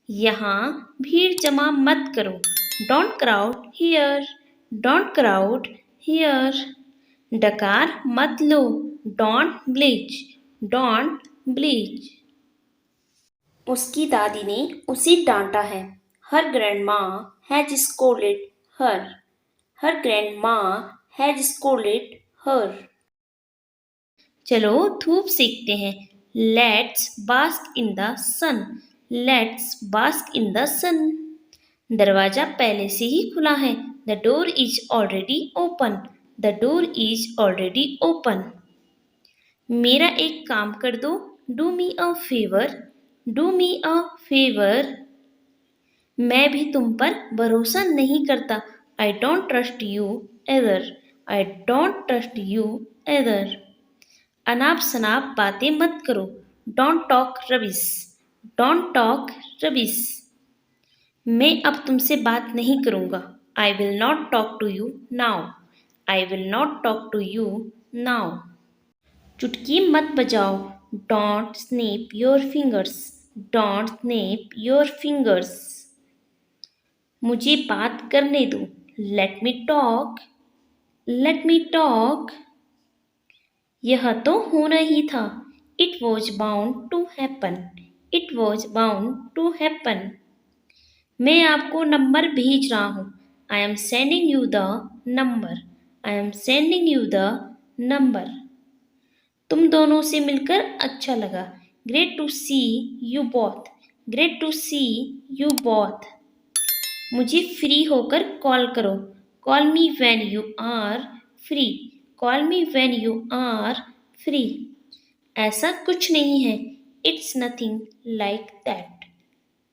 यहाँ भीड़ जमा मत करो। Don't crowd here, don't crowd here. डकार मत लो। Don't bleach, don't bleach. उसकी दादी ने उसे डांटा है। Her grandma has scolded her, her grandma has scolded her. चलो धूप सेकते हैं। Let's bask in the sun, let's bask in the sun. दरवाजा पहले से ही खुला है। The door is already open, the door is already open. मेरा एक काम कर दो। Do me a favour, do me a favour. मैं भी तुम पर भरोसा नहीं करता। I don't trust you either, I don't trust you either. अनाप शनाप बातें मत करो। Don't talk rubbish, don't talk rubbish. मैं अब तुमसे बात नहीं करूँगा। I will not talk to you now, I will not talk to you now. चुटकी मत बजाओ। Don't snap your fingers, don't snap your fingers. मुझे बात करने दो। Late me talk, let me talk. यह तो होना ही था। It was bound to happen, it was bound to happen. मैं आपको नंबर भेज रहा हूँ। I am sending you the number, I am sending you the number. तुम दोनों से मिलकर अच्छा लगा। Great to see you both, great to see you both. मुझे फ्री होकर कॉल करो। Call me when you are free, call me when you are free. ऐसा कुछ नहीं है। It's nothing like that,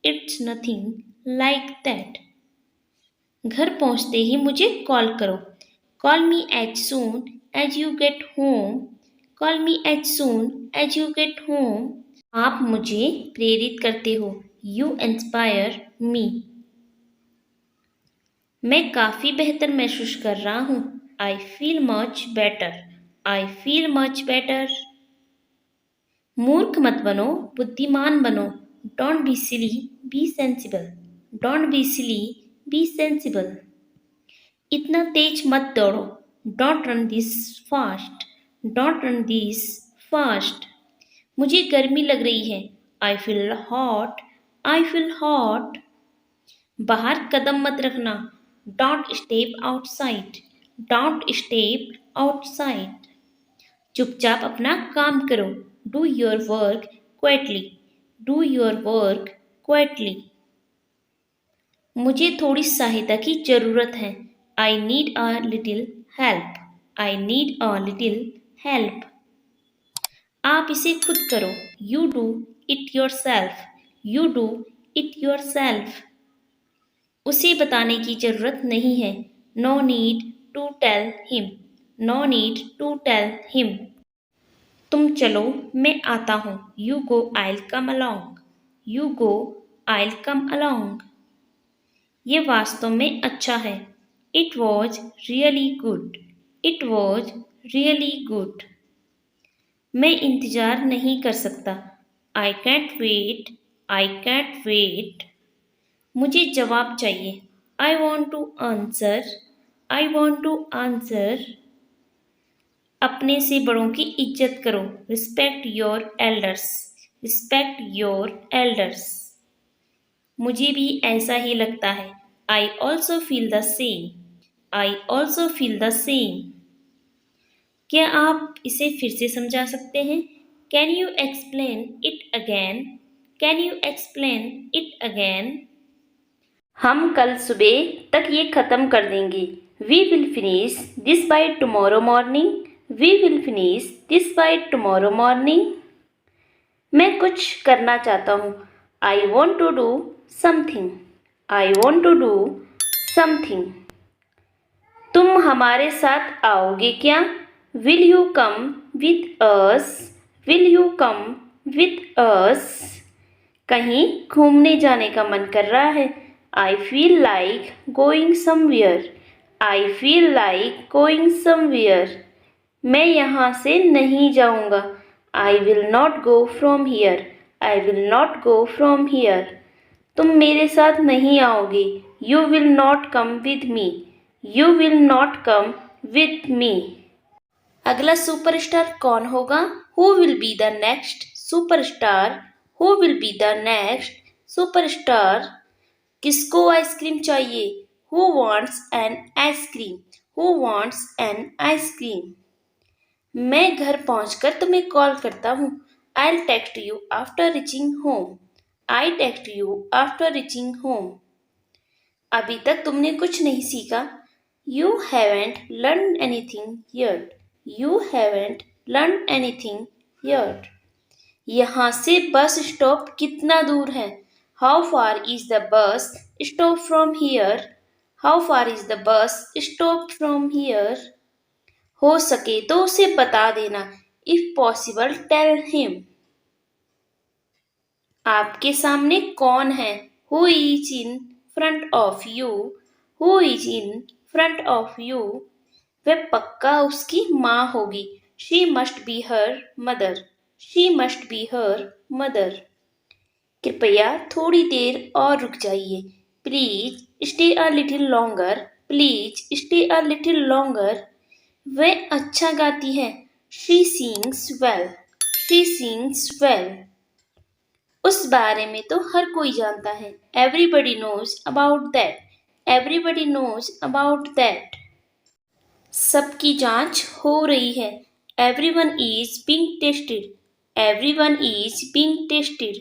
it's nothing like that. घर पहुंचते ही मुझे कॉल करो। Call me as soon as you get home, call me as soon as you get home. आप मुझे प्रेरित करते हो। You inspire me. मैं काफ़ी बेहतर महसूस कर रहा हूँ। I feel much better, I feel much better. मूर्ख मत बनो, बुद्धिमान बनो। Don't be silly, be sensible, don't be silly, be sensible. इतना तेज मत दौड़ो। Don't run this fast, don't run this fast. मुझे गर्मी लग रही है। I feel hot, I feel hot. बाहर कदम मत रखना। Don't step outside, don't step outside. चुपचाप अपना काम करो। Do your work quietly, do your work quietly. मुझे थोड़ी सहायता की ज़रूरत है। I need a little help, I need a little help. आप इसे खुद करो। You do it yourself, you do it yourself. उसे बताने की ज़रूरत नहीं है। No need to tell him, no need to tell him. तुम चलो मैं आता हूँ। You go I'll come along, you go I'll come along. ये वास्तव में अच्छा है। It was really good, it was really good. मैं इंतज़ार नहीं कर सकता। I can't wait, I can't wait. मुझे जवाब चाहिए। I want to answer, I want to answer. अपने से बड़ों की इज्जत करो। Respect your elders, respect your elders. मुझे भी ऐसा ही लगता है। I also feel the same, I also feel the same. क्या आप इसे फिर से समझा सकते हैं? Can you explain it again, can you explain it again. हम कल सुबह तक ये ख़त्म कर देंगे। We will finish this by tomorrow morning, we will finish this by tomorrow morning. मैं कुछ करना चाहता हूँ। I want to do something, I want to do something. तुम हमारे साथ आओगे क्या? Will you come with us, will you come with us. कहीं घूमने जाने का मन कर रहा है। I feel like going somewhere, I feel like going somewhere. मैं यहाँ से नहीं जाऊँगा। I will not go from here, I will not go from here. तुम मेरे साथ नहीं आओगे। You will not come with me. You will not come with me. अगला सुपरस्टार कौन होगा? Who will be the next superstar? Who will be the next superstar? किसको ice cream चाहिए? Who wants an ice cream? Who wants an ice cream? मैं घर पहुंचकर तुम्हें call करता हूँ। I'll text you after reaching home. I text you after reaching home. अभी तक तुमने कुछ नहीं सीखा। You haven't learned anything yet. You haven't learned anything yet. यहाँ से बस स्टॉप कितना दूर है? How far is the bus stop from here? How far is the bus stop from here? हो सके तो उसे बता देना। If possible, tell him. आपके सामने कौन है? Who is in front of you? Who is in front of you? वह पक्का उसकी माँ होगी। She must be her mother. She must be her mother. कृपया थोड़ी देर और रुक जाइए। Please stay a little longer. Please stay a little longer. वह अच्छा गाती है। She sings well. She sings well. उस बारे में तो हर कोई जानता है। Everybody knows about that. Everybody knows about that. सबकी जांच हो रही है। Everyone is being tested. Everyone is being tested.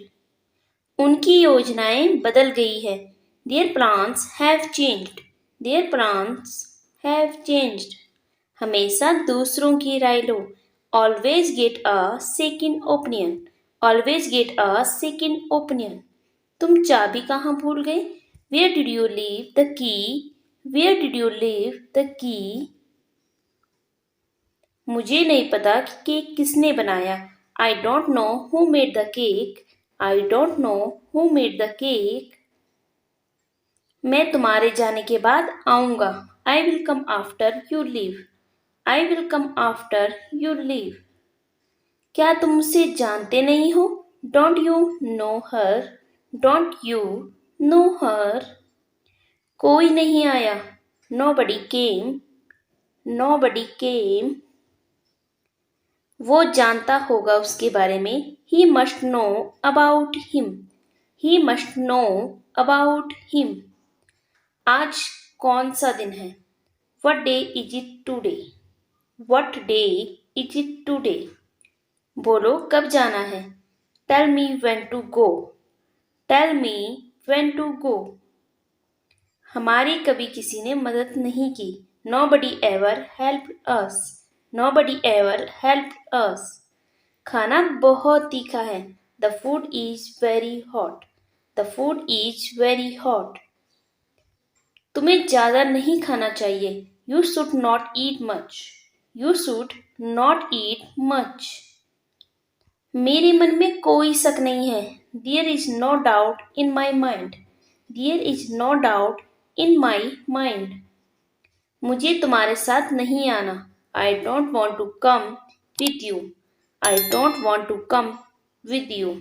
उनकी योजनाएं बदल गई है। Their plans have changed. Their plans have changed. हमेशा दूसरों की राय लो। Always get a second opinion. Always get a second opinion. तुम चाबी कहाँ भूल गए? Where did you leave the key? Where did you leave the key? मुझे नहीं पता कि केक किसने बनाया। I don't know who made the cake. I don't know who made the cake. मैं तुम्हारे जाने के बाद आऊँगा। I will come after you leave. I will come after you leave. क्या तुम उसे जानते नहीं हो? Don't you know her? Don't you know her? कोई नहीं आया। Nobody came. Nobody came. वो जानता होगा उसके बारे में। He must know about him. He must know about him. आज कौन सा दिन है? What day is it today? What day is it today? बोलो कब जाना है? Tell me when to go. Tell me when to go. हमारी कभी किसी ने मदद नहीं की। Nobody ever helped us. Nobody ever helped us. खाना बहुत तीखा है। The food is very hot. The food is very hot. तुम्हें ज़्यादा नहीं खाना चाहिए। You should not eat much. You should not eat much. मेरे मन में कोई शक नहीं है। There is no doubt in my mind. There is no doubt in my mind. मुझे तुम्हारे साथ नहीं आना। I don't want to come with you. I don't want to come with you.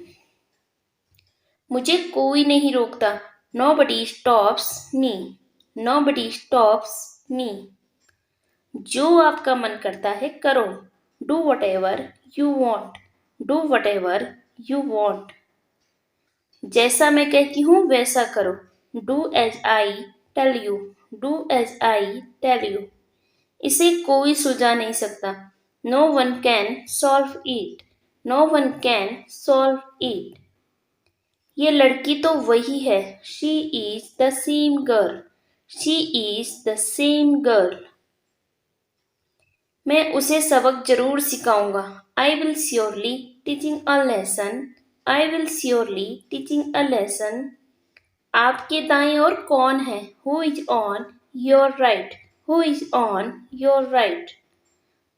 मुझे कोई नहीं रोकता। Nobody stops me. Nobody stops me. जो आपका मन करता है करो। Do whatever you want. Do whatever you want. जैसा मैं कहती हूँ वैसा करो। Do as I tell you. Do as I tell you. इसे कोई सुलझा नहीं सकता। No one can solve it. No one can solve it. ये लड़की तो वही है। She is the same girl. She is the same girl. मैं उसे सबक जरूर सिखाऊंगा। I will surely teaching a lesson. I will surely teaching a lesson. आपके दाएं ओर कौन है? Who is on your right? Who is on your right?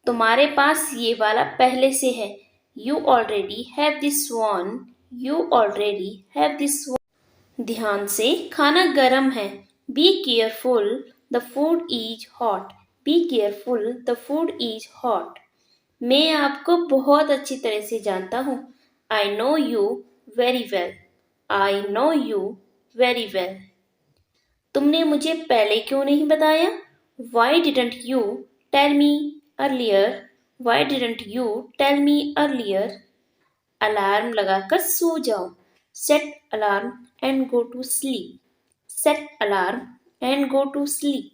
तुम्हारे पास ये वाला पहले से है। You already have this one. You already have this one. ध्यान से, खाना गरम है। Be careful, the food is hot. Be careful, the food is hot. मैं आपको बहुत अच्छी तरह से जानता हूँ। I know you very well. I know you very well. तुमने मुझे पहले क्यों नहीं बताया? Why didn't you tell me earlier? Why didn't you tell me earlier? Alarm लगाकर सो जाओ। Set alarm and go to sleep. Set alarm and go to sleep.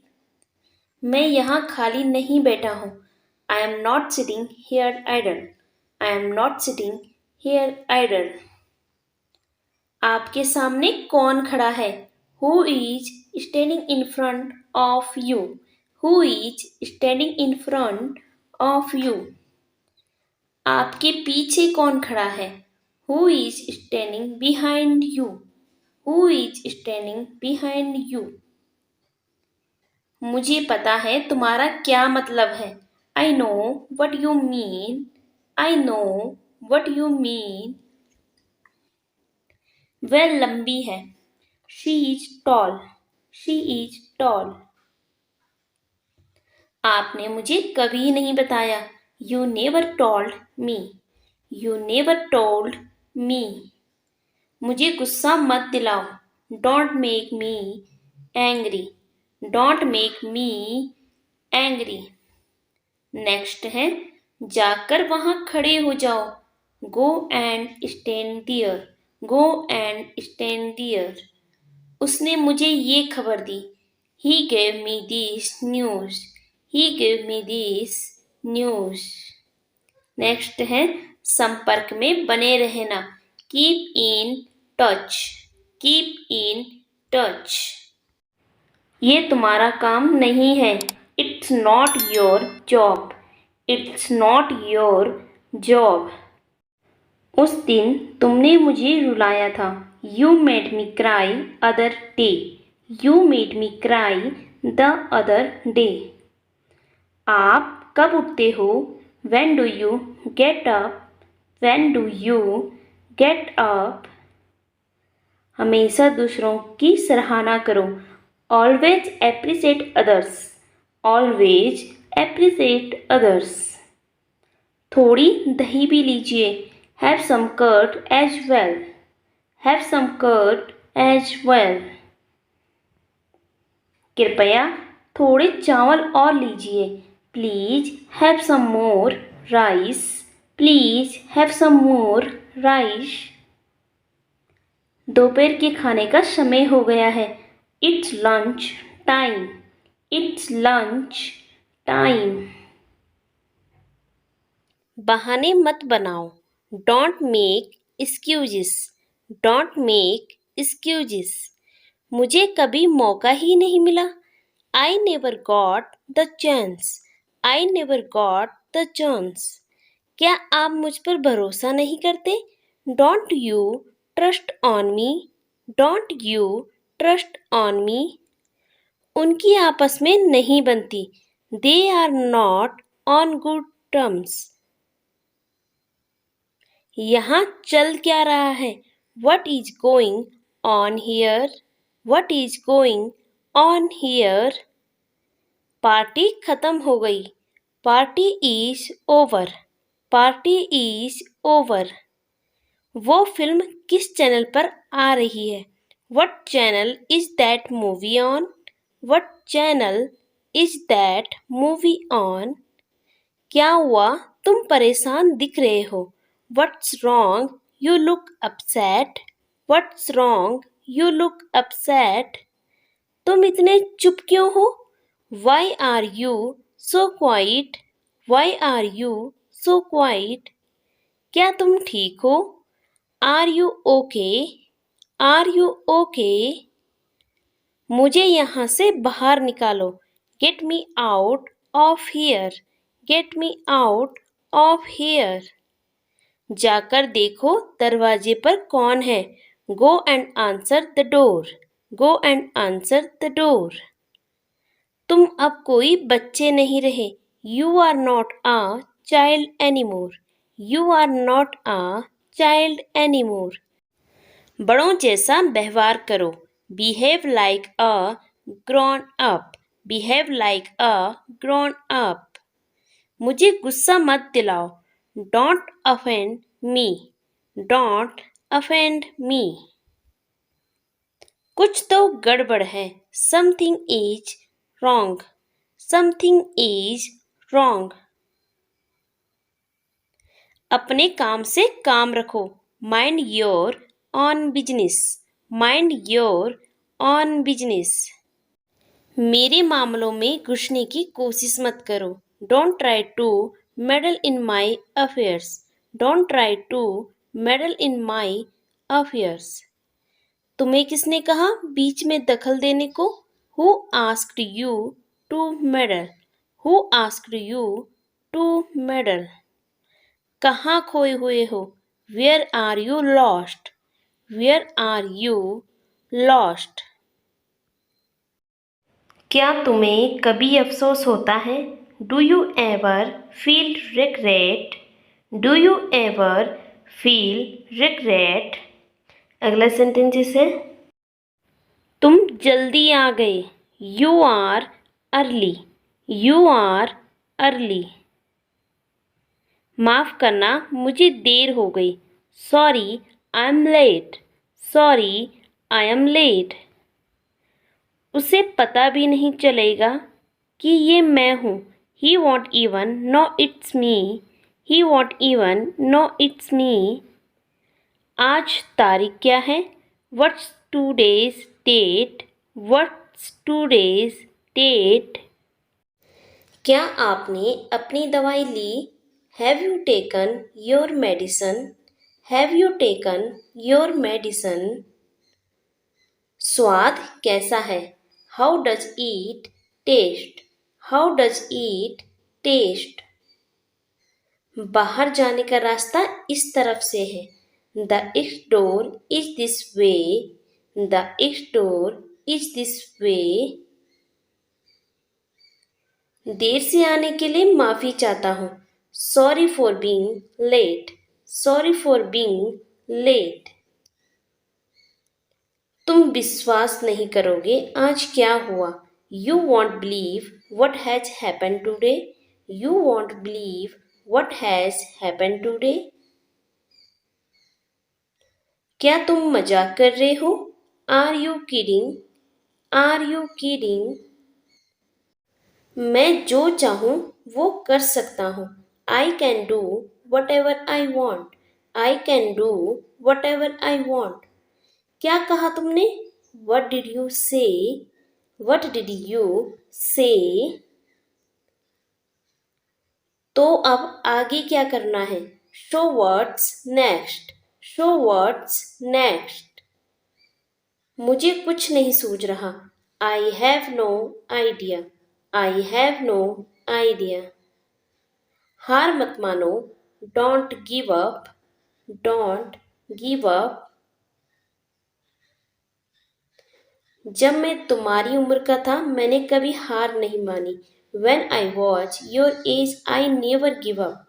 मैं यहाँ खाली नहीं बैठा हूँ। I am not sitting here idle. I am not sitting here idle. आपके सामने कौन खड़ा है? Who is standing in front of you? Who is standing in front of you? आपके पीछे कौन खड़ा है? Who is standing behind you? Who is standing behind you? मुझे पता है तुम्हारा क्या मतलब है। I know what you mean. I know what you mean. वह लंबी है। She is tall. She is tall. आपने मुझे कभी नहीं बताया। You never told me. You never told me. मुझे गुस्सा मत दिलाओ। Don't make me angry. Don't make me angry. Next है, जाकर वहां खड़े हो जाओ। Go and stand there. Go and stand there. उसने मुझे ये खबर दी। He gave me this news. He gave me this news. Next है, संपर्क में बने रहना। Keep in touch. Keep in touch. ये तुम्हारा काम नहीं है। It's not your job. It's not your job. उस दिन तुमने मुझे रुलाया था। You made me cry other day. You made me cry the other day. आप कब उठते हो? When do you get up? When do you get up? हमेशा दूसरों की सराहना करो। Always appreciate others. Always appreciate others. थोड़ी दही भी लीजिए। Have some curd as well. Have some curd as well. कृपया थोड़े चावल और लीजिए। Please have some more rice. Please have some more rice. दोपहर के खाने का समय हो गया है। It's lunch time. It's lunch time. बहाने मत बनाओ। Don't make excuses. Don't make excuses. मुझे कभी मौका ही नहीं मिला। I never got the chance. I never got the chance. क्या आप मुझ पर भरोसा नहीं करते? Don't you trust on me? Don't you trust on me? उनकी आपस में नहीं बनती। They are not on good terms. यहाँ चल क्या रहा है? What is going on here? What is going on here? Party खत्म हो गई। Party is over. Party is over. वो फिल्म किस चैनल पर आ रही है? What channel is that movie on? What channel is that movie on? क्या हुआ? तुम परेशान दिख रहे हो। What's wrong? You look upset. What's wrong? You look upset. तुम इतने चुप क्यों हो? Why are you so quiet? Why are you so quiet? क्या तुम ठीक हो? Are you okay? Are you okay? मुझे यहाँ से बाहर निकालो। Get me out of here. Get me out of here. जाकर देखो दरवाजे पर कौन है। Go and answer the door. Go and answer the door. तुम अब कोई बच्चे नहीं रहे। You are not a child anymore. You are not a child anymore. बड़ों जैसा व्यवहार करो। Behave like a grown up. Behave like a grown up. मुझे गुस्सा मत दिलाओ। Don't offend me. Don't offend me. कुछ तो गड़बड़ है। Something is wrong. Something is wrong. अपने काम से काम रखो। Mind your own business. Mind your own business. मेरे मामलों में घुसने की कोशिश मत करो। Don't try to meddle in my affairs. Don't try to meddle in my affairs. तुम्हें किसने कहा बीच में दखल देने को? Who asked you to meddle? Who asked you to meddle? कहाँ खोए हुए हो? Where are you lost? Where are you lost? क्या तुम्हें कभी अफसोस होता है? Do you ever feel regret? Do you ever feel regret? अगला सेंटेंस है तुम जल्दी आ गए। You are early. You are early. माफ करना मुझे देर हो गई। Sorry I am late. Sorry I am late. उसे पता भी नहीं चलेगा कि ये मैं हूँ। He won't even know it's me. He won't even know it's me. आज तारीख क्या है? What's today's date? What's today's date? क्या आपने अपनी दवाई ली? Have you taken your medicine? Have you taken your medicine? स्वाद कैसा है? How does it taste? How does it taste? बाहर जाने का रास्ता इस तरफ से है। The east door is this way. The east door is this way. देर से आने के लिए माफी चाहता हूँ। Sorry for being late. Sorry for being late. तुम विश्वास नहीं करोगे आज क्या हुआ। You won't believe what has happen today. You won't believe what has happen today. क्या तुम मजाक कर रहे हो? Are you kidding? Are you kidding? मैं जो चाहूँ वो कर सकता हूँ। I can do whatever I want. I can do whatever I want. क्या कहा तुमने? What did you say? What did you say? तो अब आगे क्या करना है? So what's next. So what's next. मुझे कुछ नहीं सूझ रहा। I have no idea. I have no idea. हार मत मानो। Don't give up. Don't give up. जब मैं तुम्हारी उम्र का था मैंने कभी हार नहीं मानी। When I was your age, I never give up.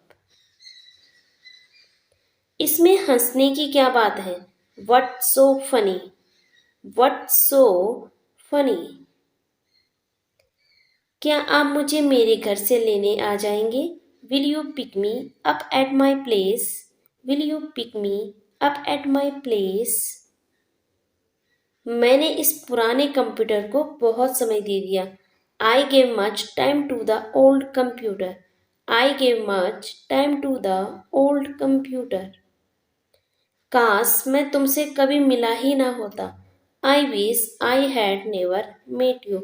इसमें हंसने की क्या बात है? What's so funny? What's so funny? क्या आप मुझे मेरे घर से लेने आ जाएंगे? Will you pick me up at my place? Will you pick me up at my place? मैंने इस पुराने कंप्यूटर को बहुत समय दे दिया। I gave much time to the old computer. I gave much time to the old computer. काश मैं तुमसे कभी मिला ही ना होता। I wish I had never met you.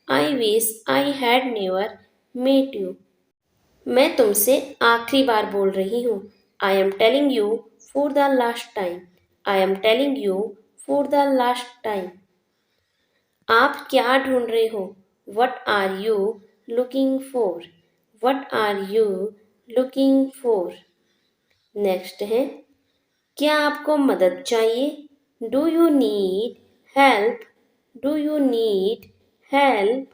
I wish I had never met you. मैं तुमसे आखिरी बार बोल रही हूँ। I am telling you for the last time. I am telling you for the last time. आप क्या ढूंढ रहे हो? What are you looking for? What are you looking for? Next है क्या आपको मदद चाहिए? Do you need help? Do you need help?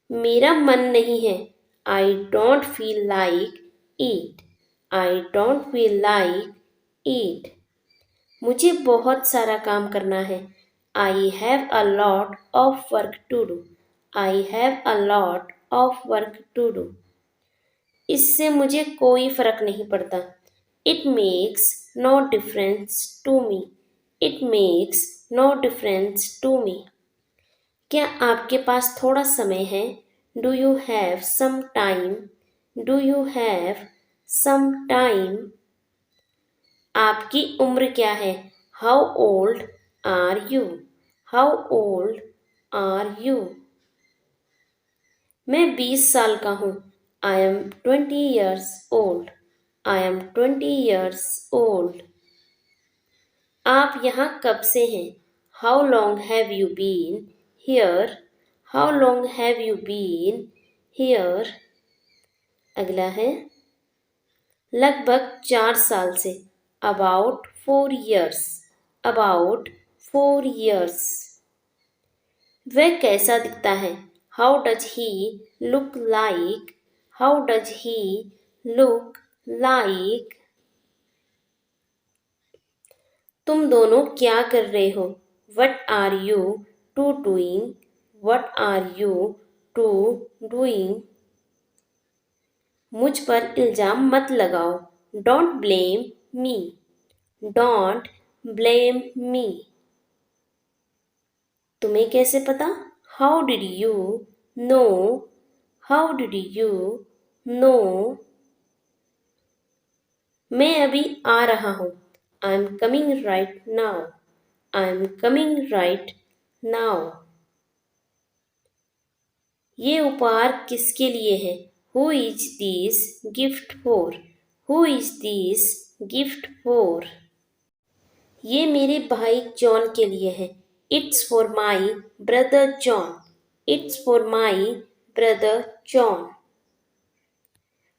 मेरा मन नहीं है। I don't feel like eat. I don't feel like eat. मुझे बहुत सारा काम करना है। I have a lot of work to do. I have a lot of work to do. इससे मुझे कोई फर्क नहीं पड़ता। It makes no difference to me. It makes no difference to me. क्या आपके पास थोड़ा समय है? Do you have some time? Do you have some time? आपकी उम्र क्या है? How old are you? How old are you? मैं 20 साल का हूँ. I am 20 years old. I am 20 years old. आप यहाँ कब से हैं? How long have you been here? How long have you been here? अगला है लगभग 4 साल से. About 4 years. About 4 years. वह कैसा दिखता है? How does he look like? How does he look like? तुम दोनों क्या कर रहे हो? What are you two doing? What are you two doing? मुझ पर इल्जाम मत लगाओ. Don't blame me. Don't blame me. तुम्हें कैसे पता? How did you know? How did you know? मैं अभी आ रहा हूँ. I'm coming right now. I'm coming right now. ये उपहार किसके लिए है? Who is this gift for? Who is this gift for? ये मेरे भाई जॉन के लिए है. It's for my brother John. It's for my brother John.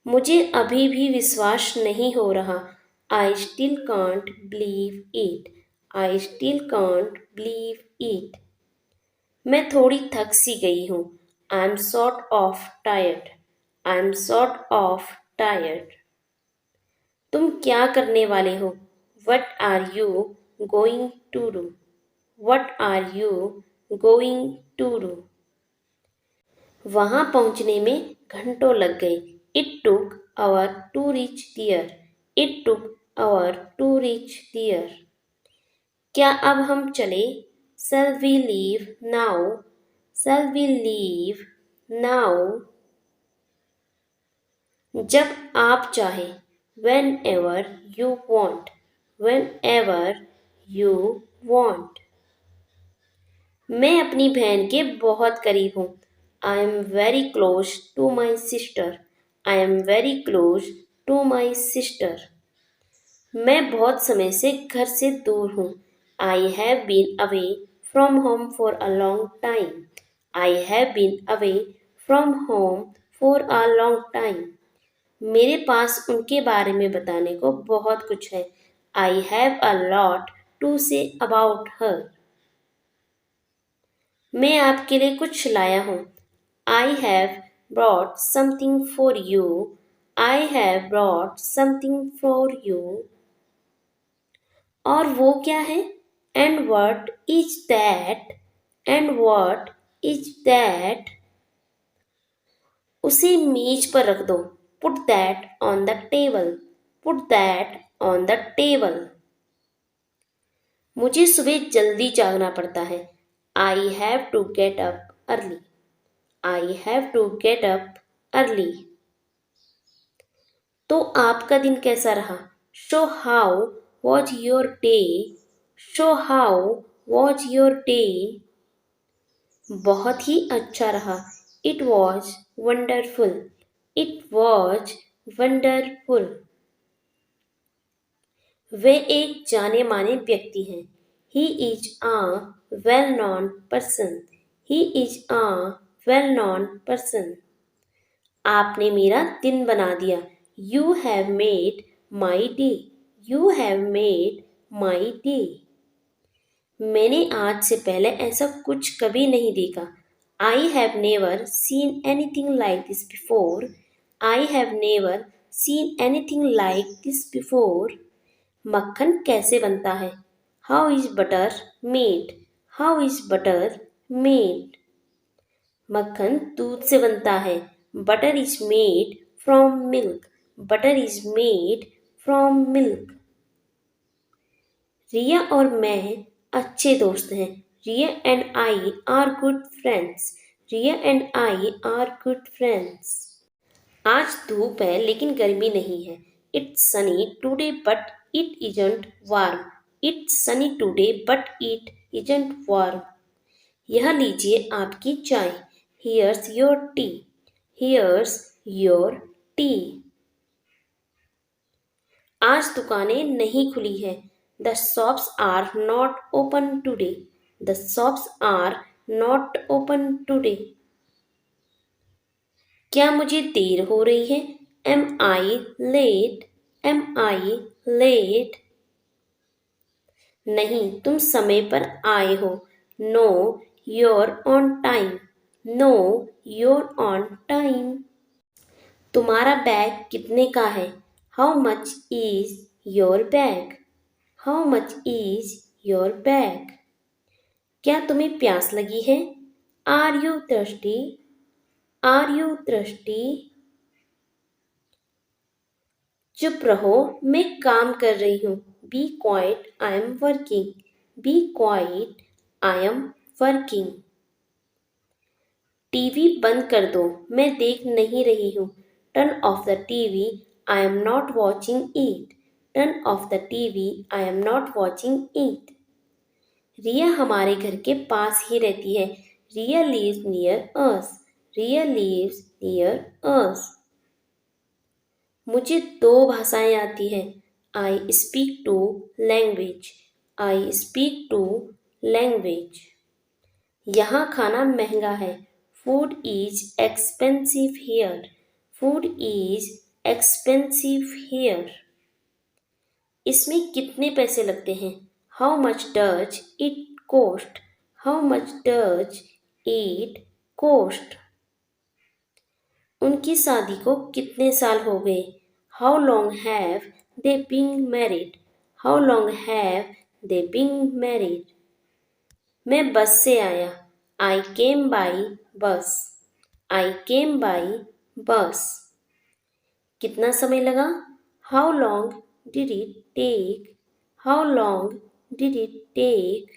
मुझे अभी भी विश्वास नहीं हो रहा. I still can't believe it. I still can't believe it. मैं थोड़ी थक सी गई हूँ. I'm sort of tired. I'm sort of tired. तुम क्या करने वाले हो? What are you going to do? What are you going to do? वहां पहुंचने में घंटों लग गए. It took hour to reach there. It took hour to reach there. क्या अब हम चले? Shall we leave now? Shall we leave now? जब आप चाहे. Whenever you want. Whenever you want. मैं अपनी बहन के बहुत करीब हूँ. I am very close to my sister. I am very close to my sister. मैं बहुत समय से घर से दूर हूँ. I have been away from home for a long time. I have been away from home for a long time. मेरे पास उनके बारे में बताने को बहुत कुछ है. I have a lot to say about her. मैं आपके लिए कुछ लाया हूँ. I have brought something for you. I have brought something for you. और वो क्या है? And what is that? And what is that? उसे मेज पर रख दो. Put that on the table. Put that on the table. मुझे सुबह जल्दी जागना पड़ता है. I have to get up early. I have to get up early. तो आपका दिन कैसा रहा? So how was your day? So how was your day? बहुत ही अच्छा रहा. It was wonderful. It was wonderful. वे एक जाने माने व्यक्ति हैं. He is a well-known person. He is a well-known person. आपने मेरा दिन बना दिया. You have made my day. You have made my day. मैंने आज से पहले ऐसा कुछ कभी नहीं देखा. I have never seen anything like this before. I have never seen anything like this before. मक्खन कैसे बनता है? How is butter made? How is butter made? मक्खन दूध से बनता है. Butter is made from milk. Butter is made from milk. रिया और मैं अच्छे दोस्त हैं। Riya and I are good friends. Riya and I are good friends. आज धूप है लेकिन गर्मी नहीं है। It's sunny today but it isn't warm. It's sunny today but it isn't warm. यह लीजिए आपकी चाय। Here's your tea. Here's your tea. आज दुकानें नहीं खुली है। The shops are not open today. The shops are not open today. क्या मुझे देर हो रही है? M I late? Am I late? नहीं, तुम समय पर आए हो। No, you're on time. No, you're on time. तुम्हारा बैग कितने का है? How much is your bag? How much is your bag? क्या तुम्हें प्यास लगी है? Are you thirsty? Are you thirsty? चुप रहो, मैं काम कर रही हूँ। Be quiet, I am working. Be quiet, I am working. TV बंद कर दो, मैं देख नहीं रही हूँ। Turn off the TV, I am not watching it. Turn off the TV, I am not watching it. Riya हमारे घर के पास ही रहती है। Riya lives near us. Riya lives near us. मुझे 2 भाषाएं आती हैं। I speak 2 language. I speak 2 language. यहाँ खाना महंगा है। Food is expensive here. Food is expensive here. इसमें कितने पैसे लगते हैं? How much does it coast? How much does it cost? उनकी शादी को कितने साल हो गए? How long have they been married? How long have they been married? मैं बस से आया। आई केम by bus. I came by bus. कितना समय लगा? How long did it take? How long did it take?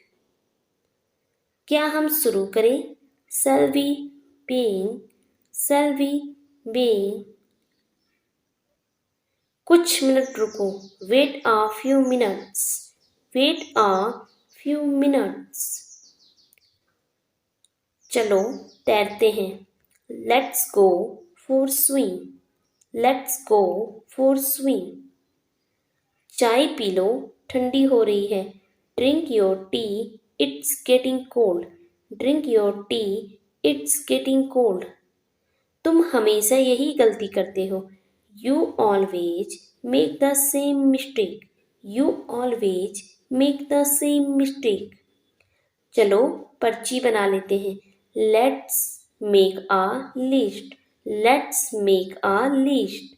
क्या हम शुरू करें? Shall we begin? Shall we begin? कुछ मिनट रुको। Wait a few minutes. Wait a few minutes. चलो तैरते हैं। Let's go for swim. Let's go for swim. चाय पी लो, ठंडी हो रही है। Drink your tea, it's getting cold. Drink your tea, it's getting cold. तुम हमेशा यही गलती करते हो। You always make the same mistake. You always make the same mistake. चलो पर्ची बना लेते हैं। Let's make a list. Let's make a list.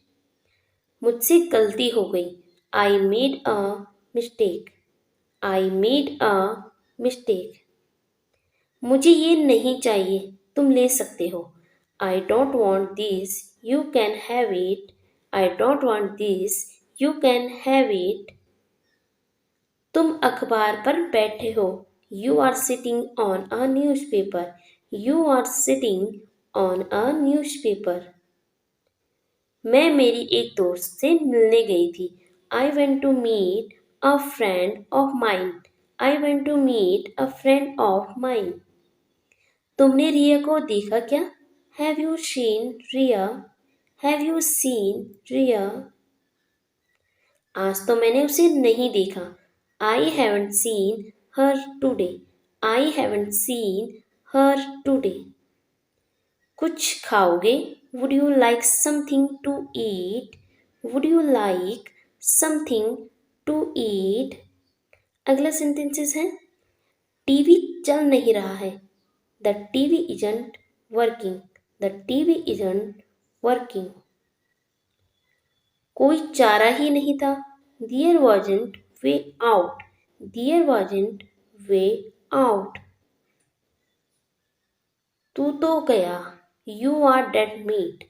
मुझसे गलती हो गई। I made a mistake. I made a mistake. मुझे ये नहीं चाहिए, तुम ले सकते हो। I don't want this, you can have it. I don't want this, you can have it. तुम अखबार पर बैठे हो। You are sitting on a newspaper. You are sitting on a newspaper. मैं मेरी एक दोस्त से मिलने गई थी। I went to meet a friend of mine. I went to meet a friend of mine. तुमने रिया को देखा क्या? Have you seen Riya? Have you seen Riya? आज तो मैंने उसे नहीं देखा। I haven't seen her today. I haven't seen her today. कुछ खाओगे? Would you like something to eat? Would you like something to eat? अगला सेंटेंसेस है। टीवी चल नहीं रहा है। The TV isn't working. The TV isn't working. कोई चारा ही नहीं था। There wasn't way out. There wasn't way out. तू तो गया। You are dead meat.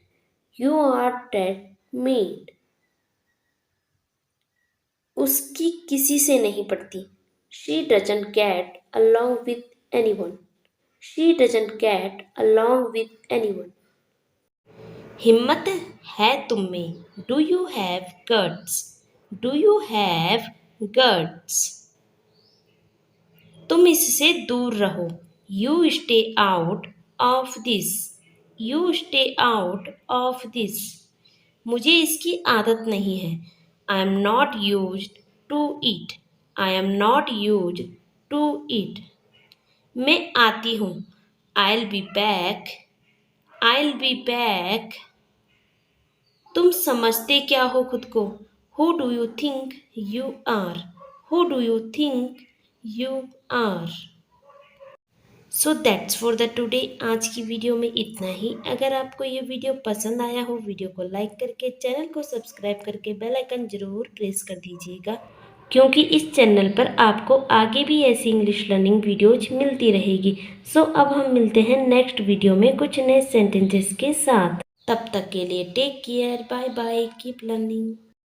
You are dead meat. उसकी किसी से नहीं पड़ती। She doesn't get along with anyone. She doesn't get along with anyone. हिम्मत है तुम में. Do you have guts? Do you have guts? तुम इससे दूर रहो. You stay out of this. You stay out of this. मुझे इसकी आदत नहीं है. I am not used to it. I am not used to it. मैं आती हूँ. I'll be back. I'll be back. तुम समझते क्या हो खुद को? Who do you think you are? Who do you think you are? So that's for the today. आज की वीडियो में इतना ही. अगर आपको ये वीडियो पसंद आया हो, वीडियो को लाइक करके चैनल को सब्सक्राइब करके बेल आइकन ज़रूर प्रेस कर दीजिएगा, क्योंकि इस चैनल पर आपको आगे भी ऐसी इंग्लिश लर्निंग वीडियोज मिलती रहेगी. सो अब हम मिलते हैं नेक्स्ट वीडियो में कुछ नए सेंटेंसेस के साथ. तब तक के लिए take care. Bye bye. Keep learning.